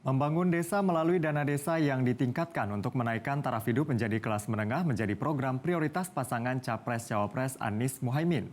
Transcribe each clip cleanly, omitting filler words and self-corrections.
Membangun desa melalui dana desa yang ditingkatkan untuk menaikkan taraf hidup menjadi kelas menengah menjadi program prioritas pasangan Capres-Cawapres Anies Muhaimin.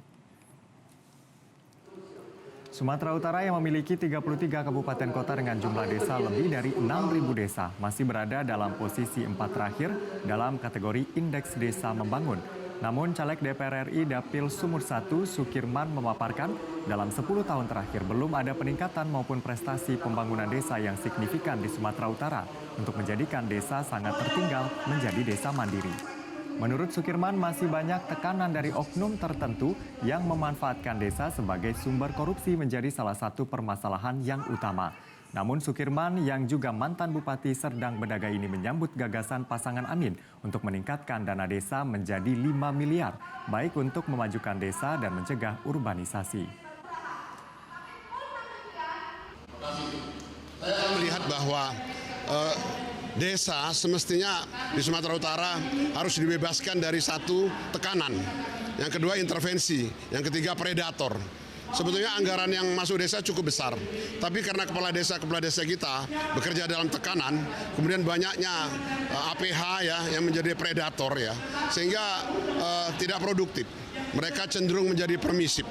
Sumatera Utara yang memiliki 33 kabupaten kota dengan jumlah desa lebih dari 6.000 desa masih berada dalam posisi 4 terakhir dalam kategori Indeks Desa Membangun. Namun caleg DPR RI Dapil Sumur 1 Sukirman memaparkan dalam 10 tahun terakhir belum ada peningkatan maupun prestasi pembangunan desa yang signifikan di Sumatera Utara untuk menjadikan desa sangat tertinggal menjadi desa mandiri. Menurut Sukirman masih banyak tekanan dari oknum tertentu yang memanfaatkan desa sebagai sumber korupsi menjadi salah satu permasalahan yang utama. Namun Sukirman yang juga mantan Bupati Serdang Bedagai ini menyambut gagasan pasangan Amin untuk meningkatkan dana desa menjadi 5 miliar, baik untuk memajukan desa dan mencegah urbanisasi. Saya melihat bahwa desa semestinya di Sumatera Utara harus dibebaskan dari satu tekanan, yang kedua intervensi, yang ketiga predator. Sebetulnya anggaran yang masuk desa cukup besar, tapi karena kepala desa kita bekerja dalam tekanan, kemudian banyaknya APH ya yang menjadi predator ya, sehingga tidak produktif. Mereka cenderung menjadi permisif.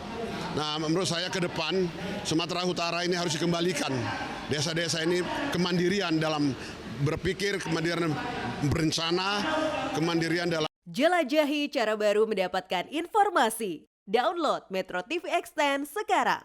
Nah, menurut saya ke depan Sumatera Utara ini harus dikembalikan. Desa-desa ini kemandirian dalam berpikir, kemandirian berencana, kemandirian dalam jelajahi cara baru mendapatkan informasi. Download Metro TV Extend sekarang.